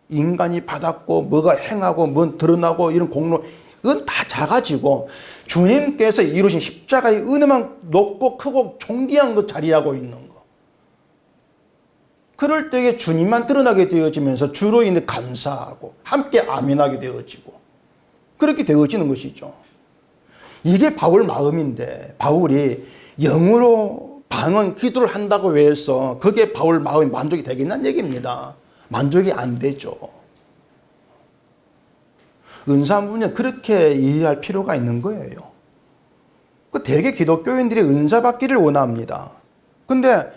인간이 받았고 뭐가 행하고 뭐 드러나고 이런 공로 이건 다 작아지고 주님께서 이루신 십자가의 은혜만 높고 크고 존귀한 것 자리하고 있는 거. 그럴 때에 주님만 드러나게 되어지면서 주로 인해 감사하고 함께 아멘하게 되어지고 그렇게 되어지는 것이죠. 이게 바울 마음인데 바울이 영으로 방언 기도를 한다고 해서 그게 바울 마음이 만족이 되겠냐는 얘기입니다. 만족이 안 되죠. 은사 부분은 그렇게 이해할 필요가 있는 거예요. 그 대개 기독교인들이 은사 받기를 원합니다. 근데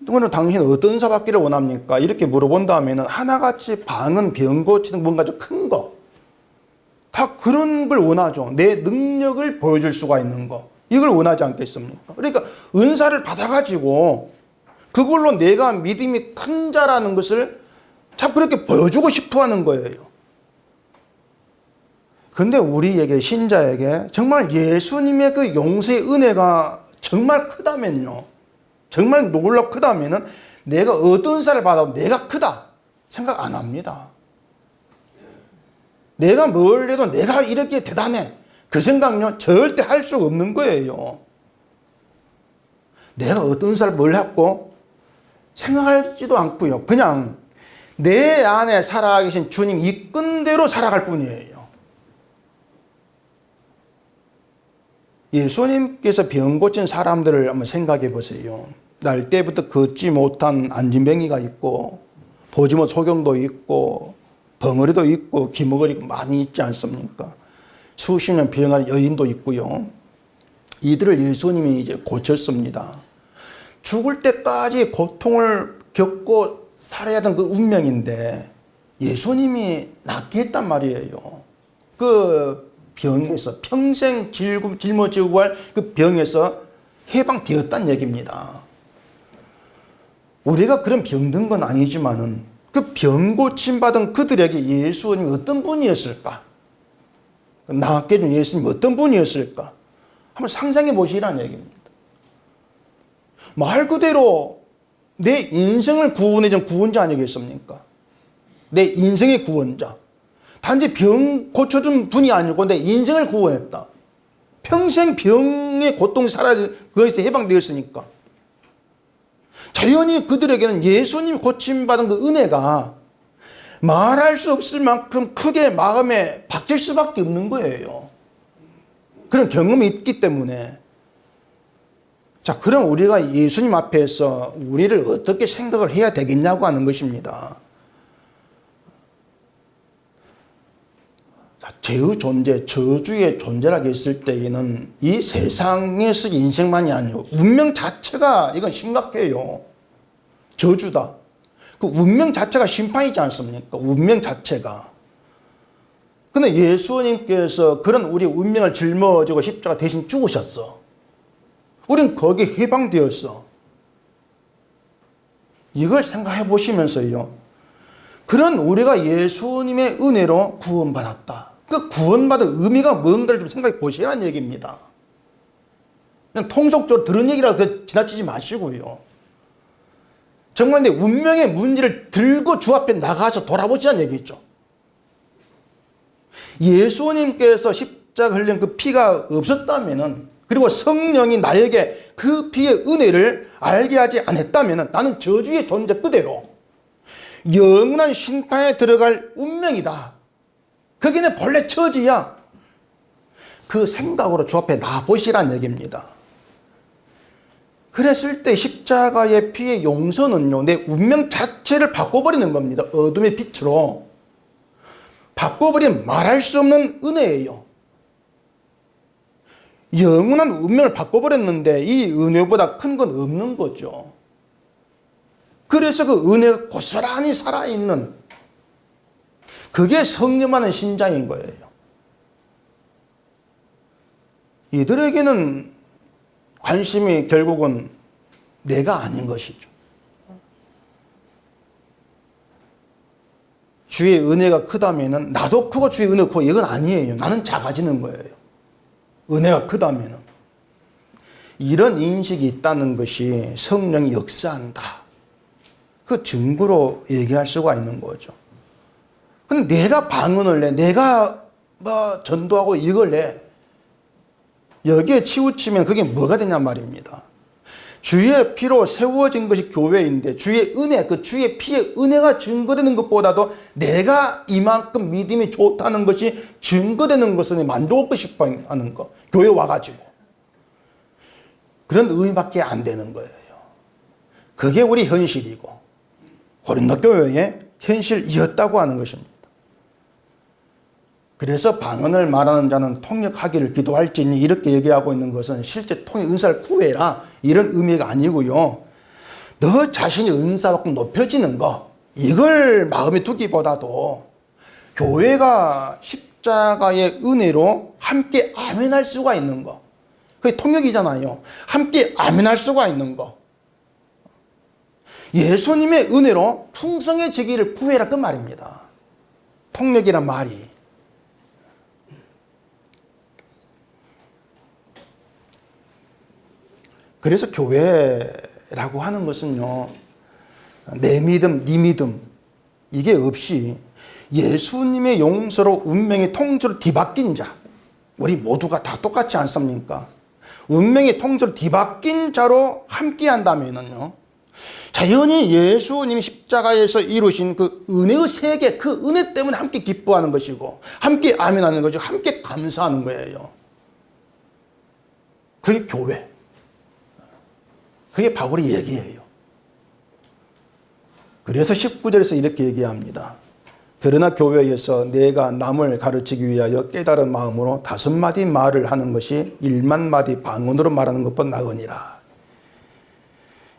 그러면 당신은 어떤 은사 받기를 원합니까? 이렇게 물어본다면 하나같이 방언, 병 고치는 뭔가 좀 큰 거. 다 그런 걸 원하죠. 내 능력을 보여줄 수가 있는 거. 이걸 원하지 않겠습니까? 그러니까 은사를 받아가지고 그걸로 내가 믿음이 큰 자라는 것을 자꾸 그렇게 보여주고 싶어 하는 거예요. 근데 우리에게, 신자에게 정말 예수님의 그 용서의 은혜가 정말 크다면요. 정말 놀랍 크다면은 내가 어떤 은사를 받아도 내가 크다 생각 안 합니다. 내가 뭘 해도 내가 이렇게 대단해. 그 생각요 절대 할 수가 없는 거예요. 내가 어떤 은사를 뭘 했고 생각하지도 않고요. 그냥 내 안에 살아계신 주님 이끈대로 살아갈 뿐이에요. 예수님께서 병 고친 사람들을 한번 생각해 보세요. 날 때부터 걷지 못한 안진뱅이가 있고 보지 못 소경도 있고 벙어리도 있고 기머거리가 많이 있지 않습니까? 수십 년 병한 여인도 있고요. 이들을 예수님이 이제 고쳤습니다. 죽을 때까지 고통을 겪고 살아야 하던 그 운명인데 예수님이 낫게 했단 말이에요. 그 병에서 평생 짊어지고 할 그 병에서 해방되었다는 얘기입니다. 우리가 그런 병든 건 아니지만은 그 병 고침 받은 그들에게 예수님이 어떤 분이었을까? 낳게 해준 예수님이 어떤 분이었을까? 한번 상상해 보시라는 얘기입니다. 말 그대로 내 인생을 구원해준 구원자 아니겠습니까? 내 인생의 구원자. 단지 병 고쳐준 분이 아니고 내 인생을 구원했다. 평생 병의 고통이 살아야 그것에서 해방되었으니까. 자연히 그들에게는 예수님이 고침받은 그 은혜가 말할 수 없을 만큼 크게 마음에 박힐 수밖에 없는 거예요. 그런 경험이 있기 때문에. 자, 그럼 우리가 예수님 앞에서 우리를 어떻게 생각을 해야 되겠냐고 하는 것입니다. 자, 죄의 존재, 저주의 존재라고 했을 때에는 이 세상에서 인생만이 아니고 운명 자체가 이건 심각해요. 저주다. 그 운명 자체가 심판이지 않습니까? 운명 자체가. 근데 예수님께서 그런 우리 운명을 짊어지고 십자가 대신 죽으셨어. 우린 거기에 해방되었어. 이걸 생각해 보시면서요. 그런 우리가 예수님의 은혜로 구원받았다. 그 구원받은 의미가 뭔가를 좀 생각해 보시라는 얘기입니다. 그냥 통속적으로 들은 얘기라고 지나치지 마시고요. 정말 내 운명의 문제를 들고 주 앞에 나가서 돌아보자는 얘기죠. 예수님께서 십자가 흘린 그 피가 없었다면은, 그리고 성령이 나에게 그 피의 은혜를 알게 하지 않았다면은 나는 저주의 존재 그대로 영원한 심판에 들어갈 운명이다. 그게 내 본래 처지야. 그 생각으로 주 앞에 나보시라는 얘기입니다. 그랬을 때 십자가의 피의 용서는요, 내 운명 자체를 바꿔버리는 겁니다. 어둠의 빛으로. 바꿔버리면 말할 수 없는 은혜예요. 영원한 운명을 바꿔버렸는데 이 은혜보다 큰 건 없는 거죠. 그래서 그 은혜가 고스란히 살아있는, 그게 성령하는 신자인 거예요. 이들에게는 관심이 결국은 내가 아닌 것이죠. 주의 은혜가 크다면은 나도 크고 주의 은혜가 크고 이건 아니에요. 나는 작아지는 거예요. 은혜가 크다면은. 이런 인식이 있다는 것이 성령이 역사한다. 그 증거로 얘기할 수가 있는 거죠. 근데 내가 방언을 내, 내가 전도하고 이걸 내, 여기에 치우치면 그게 뭐가 되냔 말입니다. 주의 피로 세워진 것이 교회인데 주의 은혜, 그 주의 피의 은혜가 증거되는 것보다도 내가 이만큼 믿음이 좋다는 것이 증거되는 것은 만족하고 싶어 하는 거. 교회 와가지고. 그런 의미밖에 안 되는 거예요. 그게 우리 현실이고 고린도 교회의 현실이었다고 하는 것입니다. 그래서 방언을 말하는 자는 통역하기를 기도할지니 이렇게 얘기하고 있는 것은 실제 통역 은사를 구해라 이런 의미가 아니고요. 너 자신이 은사만큼 높여지는 거, 이걸 마음에 두기보다도 교회가 십자가의 은혜로 함께 아멘할 수가 있는 거, 그게 통역이잖아요. 함께 아멘할 수가 있는 거, 예수님의 은혜로 풍성해지기를 구해라 그 말입니다. 통역이란 말이. 그래서 교회라고 하는 것은요, 내 믿음, 네 믿음 이게 없이 예수님의 용서로 운명의 통째로 뒤바뀐 자, 우리 모두가 다 똑같지 않습니까? 운명의 통째로 뒤바뀐 자로 함께 한다면요, 자연히 예수님이 십자가에서 이루신 그 은혜의 세계, 그 은혜 때문에 함께 기뻐하는 것이고 함께 아멘하는 거죠. 함께 감사하는 거예요. 그게 교회. 그게 바울의 얘기예요. 그래서 19절에서 이렇게 얘기합니다. 그러나 교회에서 내가 남을 가르치기 위하여 깨달은 마음으로 5마디 말을 하는 것이 1만마디 방언으로 말하는 것보다 나으니라.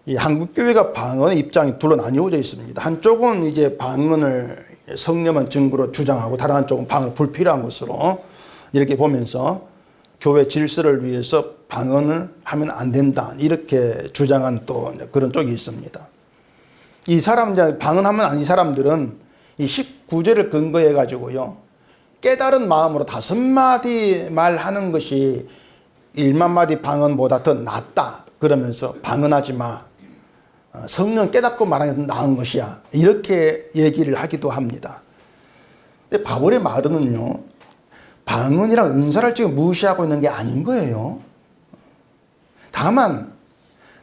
이 한국교회가 방언의 입장이 둘로 나뉘어져 있습니다. 한쪽은 이제 방언을 성령한 증거로 주장하고 다른 한쪽은 방언을 불필요한 것으로 이렇게 보면서 교회 질서를 위해서 방언을 하면 안 된다 이렇게 주장한 또 그런 쪽이 있습니다. 이 사람들 방언하면 이 사람들은 이 19절을 근거해 가지고요, 깨달은 마음으로 5마디 말하는 것이 1만 마디 방언보다 더 낫다. 그러면서 방언하지 마. 성령 깨닫고 말하는 게 나은 것이야. 이렇게 얘기를 하기도 합니다. 근데 바울의 말은요, 방언이랑 은사를 지금 무시하고 있는 게 아닌 거예요. 다만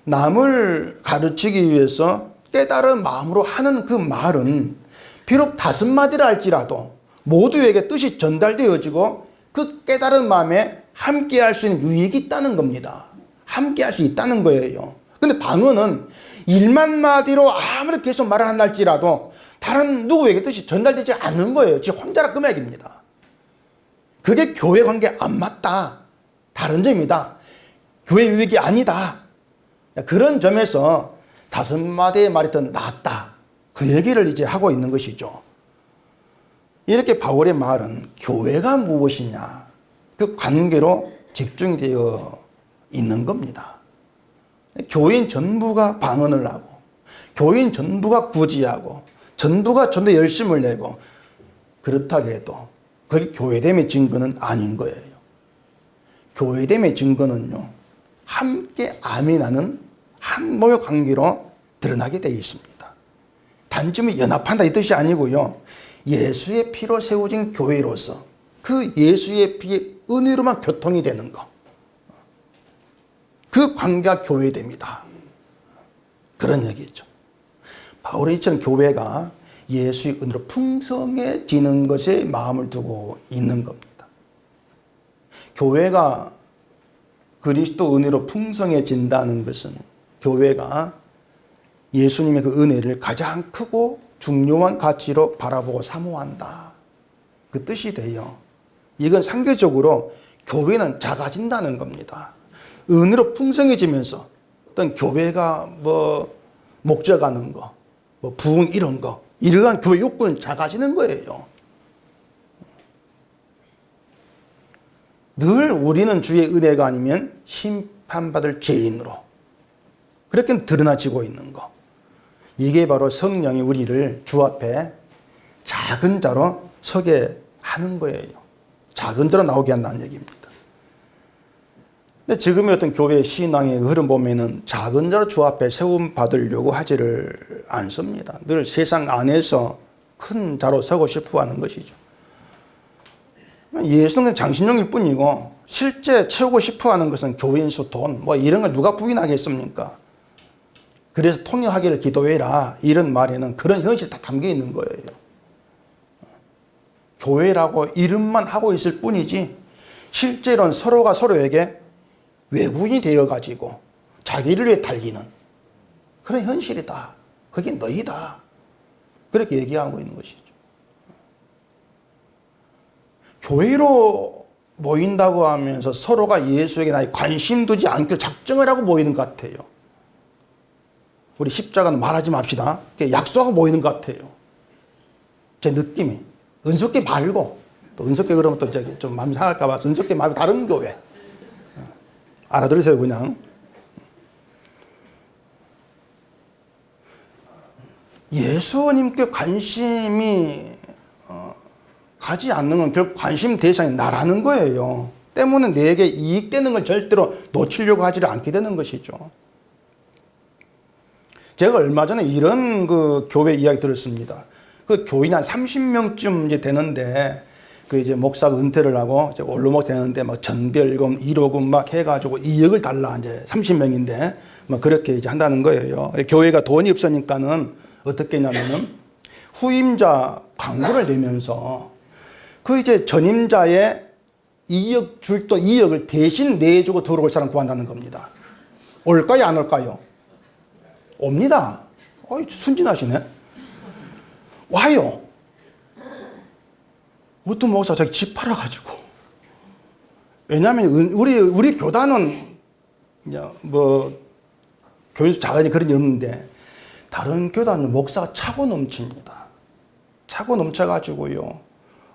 남을 가르치기 위해서 깨달은 마음으로 하는 그 말은 비록 5마디를 할지라도 모두에게 뜻이 전달되어지고 그 깨달은 마음에 함께 할 수 있는 유익이 있다는 겁니다. 함께 할 수 있다는 거예요. 근데 방언은 1만 마디로 아무리 계속 말을 한다 할지라도 다른 누구에게 뜻이 전달되지 않는 거예요. 지 혼자라 끄맥입니다. 그게 교회 관계 안 맞다. 다른 점이다. 교회 유익이 아니다. 그런 점에서 5마디의 말이 더 낫다. 그 얘기를 이제 하고 있는 것이죠. 이렇게 바울의 말은 교회가 무엇이냐, 그 관계로 집중이 되어 있는 겁니다. 교인 전부가 방언을 하고, 교인 전부가 구제하고, 전부가 전도 열심을 내고, 그렇다고 해도 그게 교회됨의 증거는 아닌 거예요. 교회됨의 증거는요, 함께 아멘하는 한 몸의 관계로 드러나게 되어 있습니다. 단지 연합한다 이 뜻이 아니고요, 예수의 피로 세워진 교회로서 그 예수의 피의 은혜로만 교통이 되는 것, 그 관계가 교회됩니다. 그런 얘기죠. 바울은 이처럼 교회가 예수의 은혜로 풍성해지는 것에 마음을 두고 있는 겁니다. 교회가 그리스도 은혜로 풍성해진다는 것은 교회가 예수님의 그 은혜를 가장 크고 중요한 가치로 바라보고 사모한다. 그 뜻이 돼요. 이건 상대적으로 교회는 작아진다는 겁니다. 은혜로 풍성해지면서 어떤 교회가 목적하는 거, 부흥 이런 거, 이러한 교회 욕구는 작아지는 거예요. 늘 우리는 주의 은혜가 아니면 심판받을 죄인으로 그렇게 드러나지고 있는 거. 이게 바로 성령이 우리를 주 앞에 작은 자로 서게 하는 거예요. 작은 자로 나오게 한다는 얘기입니다. 근데 지금의 어떤 교회 신앙의 흐름 보면은 작은 자로 주 앞에 세움 받으려고 하지를 않습니다. 늘 세상 안에서 큰 자로 서고 싶어 하는 것이죠. 예수는 장신용일 뿐이고 실제 채우고 싶어 하는 것은 교인 수, 돈, 이런 걸 누가 부인하겠습니까? 그래서 통역하기를 기도해라. 이런 말에는 그런 현실이 다 담겨 있는 거예요. 교회라고 이름만 하고 있을 뿐이지 실제로는 서로가 서로에게 외국인이 되어가지고 자기를 위해 달리는 그런 현실이다. 그게 너희다. 그렇게 얘기하고 있는 것이죠. 교회로 모인다고 하면서 서로가 예수에게 나의 관심 두지 않기를 작정을 하고 모이는 것 같아요. 우리 십자가는 말하지 맙시다. 약속하고 모이는 것 같아요. 제 느낌이. 은숙기 말고, 또 은숙기 그러면 또 좀 마음이 상할까봐 은숙기 말고 다른 교회. 알아들으세요, 그냥. 예수님께 관심이 가지 않는 건 결국 관심 대상이 나라는 거예요. 때문에 내게 이익되는 걸 절대로 놓치려고 하지를 않게 되는 것이죠. 제가 얼마 전에 이런 그 교회 이야기 들었습니다. 그 교인이 한 30명쯤 이제 되는데, 그 이제 목사가 은퇴를 하고 이제 올로목 되는데 막 전별금, 1호금 막 해가지고 2억을 달라 이제 30명인데 막 그렇게 이제 한다는 거예요. 교회가 돈이 없으니까는 어떻게 했냐면은 후임자 광고를 내면서 그 이제 전임자의 2억 줄 돈 2억을 대신 내주고 들어올 사람 구한다는 겁니다. 올까요, 안 올까요? 옵니다. 순진하시네. 와요. 어떤 목사 자기 집 팔아가지고. 왜냐하면 우리 교단은 교인수 작으니 그런 게 없는데 다른 교단은 목사가 차고 넘칩니다. 차고 넘쳐가지고요.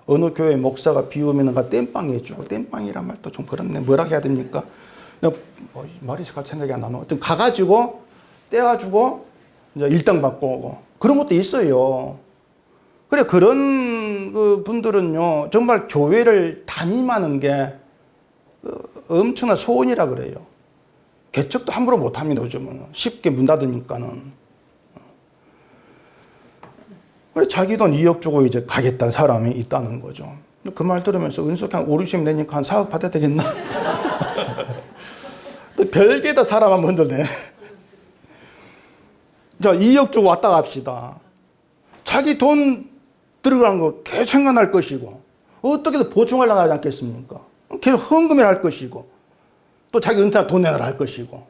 어느 교회 목사가 비우면 땜빵 해주고, 땜빵이란 말도 좀 그렇네. 뭐라 해야 됩니까? 말이 생각이 안 나나. 하여튼 가가지고 떼가지고 일당 받고 오고 그런 것도 있어요. 그래, 그런 그 분들은요, 정말 교회를 담임하는 게 엄청난 소원이라 그래요. 개척도 함부로 못 합니다, 요즘은. 쉽게 문 닫으니까는. 그래, 자기 돈 2억 주고 이제 가겠다는 사람이 있다는 거죠. 그 말 들으면서 은석이 한 5, 60명 되니까 한 4억 받아야 되겠나? 또 별개다 사람 한 번도 내. 자, 2억 주고 왔다 갑시다. 자기 돈 들어간 거 계속 생각날 것이고, 어떻게든 보충하려고 하지 않겠습니까? 계속 헌금을 할 것이고, 또 자기 은퇴한 돈 내놔라 할 것이고.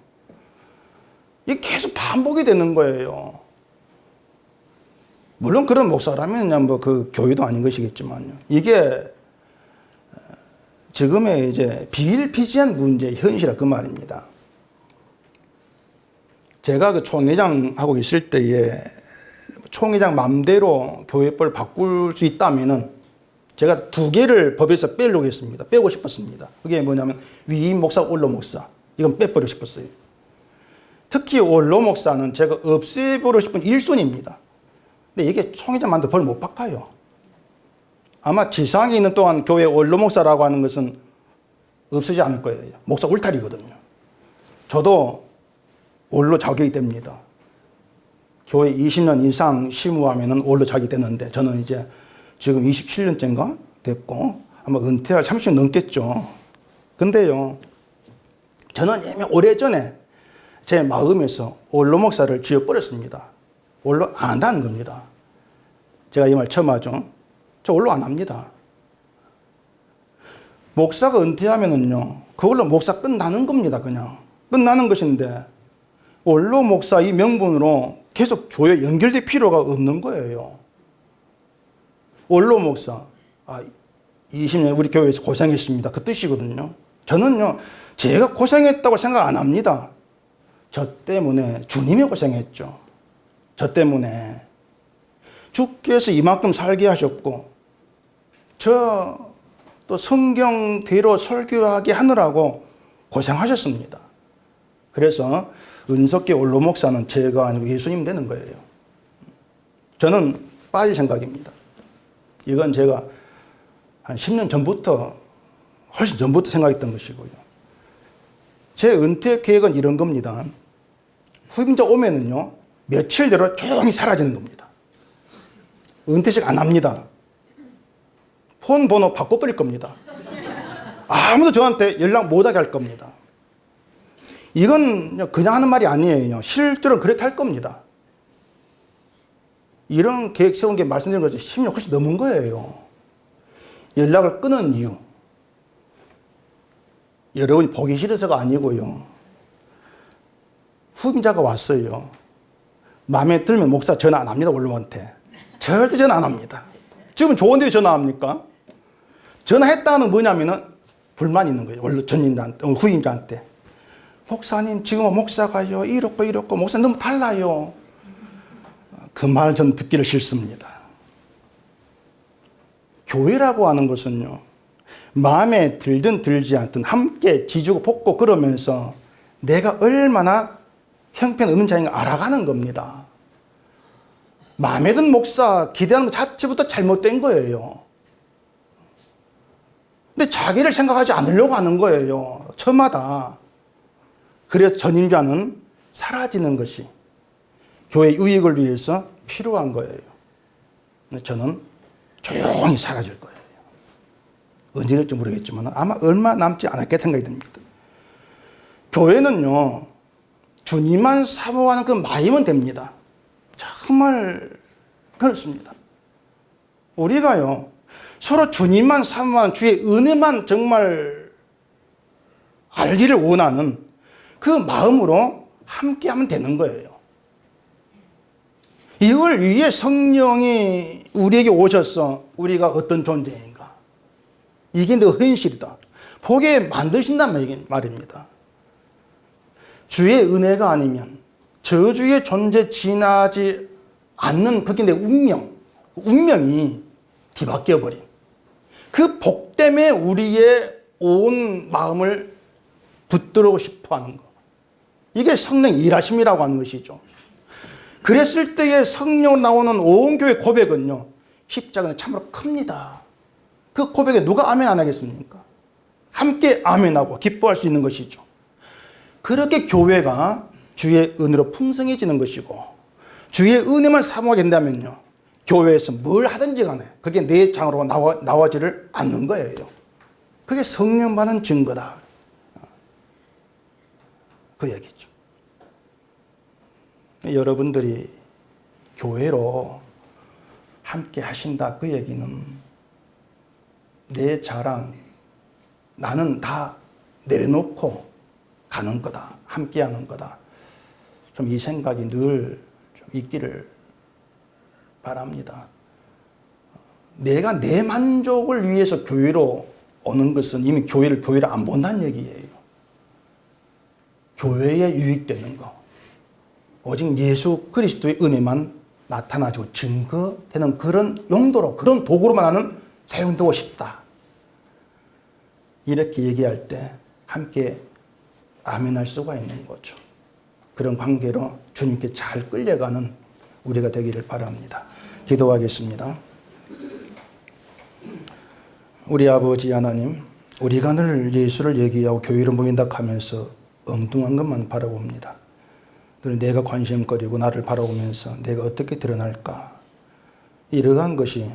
이게 계속 반복이 되는 거예요. 물론 그런 목사라면 뭐 그 교회도 아닌 것이겠지만요. 이게 지금의 이제 비일비재한 문제의 현실이라 그 말입니다. 제가 그 총회장 하고 있을 때에 총회장 맘대로 교회법을 바꿀 수 있다면은 제가 2개를 법에서 빼려고 했습니다. 빼고 싶었습니다. 그게 뭐냐면 위임 목사, 원로 목사. 이건 빼버리고 싶었어요. 특히 원로 목사는 제가 없애버리고 싶은 1순위입니다. 근데 이게 총회장 만도 벌 못 바꿔요. 아마 지상에 있는 동안 교회 원로 목사라고 하는 것은 없어지지 않을 거예요. 목사 울타리거든요. 저도 원로 자격이 됩니다. 교회 20년 이상 심우하면은 원로 자격이 되는데 저는 이제 지금 27년째인가 됐고 아마 은퇴할 30년 넘겠죠. 근데요, 저는 이미 오래전에 제 마음에서 원로 목사를 지어버렸습니다. 원로 안 한다는 겁니다. 제가 이 말 처음 하죠. 저 원로 안 합니다. 목사가 은퇴하면은요, 그걸로 목사 끝나는 겁니다. 그냥 끝나는 것인데 원로 목사 이 명분으로 계속 교회 연결될 필요가 없는 거예요. 원로 목사, 20년 우리 교회에서 고생했습니다. 그 뜻이거든요. 저는요, 제가 고생했다고 생각 안 합니다. 저 때문에 주님이 고생했죠. 저 때문에 주께서 이만큼 살게 하셨고, 저 또 성경대로 설교하게 하느라고 고생하셨습니다. 그래서 은석기 원로 목사는 제가 아니고 예수님 되는 거예요. 저는 빠질 생각입니다. 이건 제가 한 10년 전부터, 훨씬 전부터 생각했던 것이고요. 제 은퇴 계획은 이런 겁니다. 후임자 오면은요, 며칠 내로 조용히 사라지는 겁니다. 은퇴식 안 합니다. 폰 번호 바꿔버릴 겁니다. 아무도 저한테 연락 못하게 할 겁니다. 이건 그냥 하는 말이 아니에요. 실제로는 그렇게 할 겁니다. 이런 계획 세운 게 말씀드린 것처럼 10년 훨씬 넘은 거예요. 연락을 끊은 이유. 여러분이 보기 싫어서가 아니고요. 후임자가 왔어요. 마음에 들면 목사 전화 안 합니다, 원로한테. 절대 전화 안 합니다. 지금 좋은데 전화합니까? 전화했다는 뭐냐면은 불만 있는 거예요. 원로 전임자한테, 후임자한테. 목사님, 지금은 목사가요, 이렇고, 목사님 너무 달라요. 그 말 전 듣기를 싫습니다. 교회라고 하는 것은요, 마음에 들든 들지 않든 함께 지주고 볶고 그러면서 내가 얼마나 형편없는 자인가 알아가는 겁니다. 마음에 든 목사 기대하는 것 자체부터 잘못된 거예요. 근데 자기를 생각하지 않으려고 하는 거예요. 저마다. 그래서 전임자는 사라지는 것이 교회 유익을 위해서 필요한 거예요. 저는 조용히 사라질 거예요. 언제 될지 모르겠지만 아마 얼마 남지 않았게 생각이 듭니다. 교회는요, 주님만 사모하는 그 마음은 됩니다. 정말 그렇습니다. 우리가요, 서로 주님만 사모하는 주의 은혜만 정말 알기를 원하는 그 마음으로 함께하면 되는 거예요. 이걸 위해 성령이 우리에게 오셔서 우리가 어떤 존재인가, 이게 너 현실이다 보게 만드신단 말입니다. 주의 은혜가 아니면 저주의 존재 지나지 않는 그게 내 운명이 뒤바뀌어버린 그 복 때문에 우리의 온 마음을 붙들고 싶어 하는 것, 이게 성령 일하심이라고 하는 것이죠. 그랬을 때에 성령 나오는 온 교회 고백은요, 십자가는 참으로 큽니다. 그 고백에 누가 아멘 안 하겠습니까? 함께 아멘하고 기뻐할 수 있는 것이죠. 그렇게 교회가 주의 은혜로 풍성해지는 것이고 주의 은혜만 사모하게 된다면요, 교회에서 뭘 하든지 간에 그게 내 장으로 나와지를 않는 거예요. 그게 성령 받은 증거다. 그 얘기죠. 여러분들이 교회로 함께 하신다, 그 얘기는 내 자랑, 나는 다 내려놓고 가는 거다, 함께 하는 거다. 좀 이 생각이 늘 좀 있기를 바랍니다. 내가 내 만족을 위해서 교회로 오는 것은 이미 교회를 안 본다는 얘기예요. 교회에 유익되는 거, 오직 예수 그리스도의 은혜만 나타나지고 증거되는 그런 용도로, 그런 도구로만 하는 사용되고 싶다. 이렇게 얘기할 때 함께 아멘할 수가 있는 거죠. 그런 관계로 주님께 잘 끌려가는 우리가 되기를 바랍니다. 기도하겠습니다. 우리 아버지 하나님, 우리가 늘 예수를 얘기하고 교회를 모인다 하면서 엉뚱한 것만 바라봅니다. 늘 내가 관심거리고 나를 바라보면서 내가 어떻게 드러날까? 이러한 것이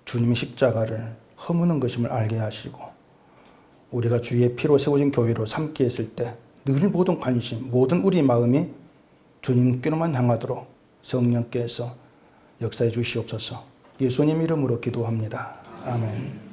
주님의 십자가를 허무는 것임을 알게 하시고, 우리가 주의 피로 세워진 교회로 삼게 했을 때 늘 모든 관심, 모든 우리 마음이 주님께로만 향하도록 성령께서 역사해 주시옵소서. 예수님 이름으로 기도합니다. 아멘.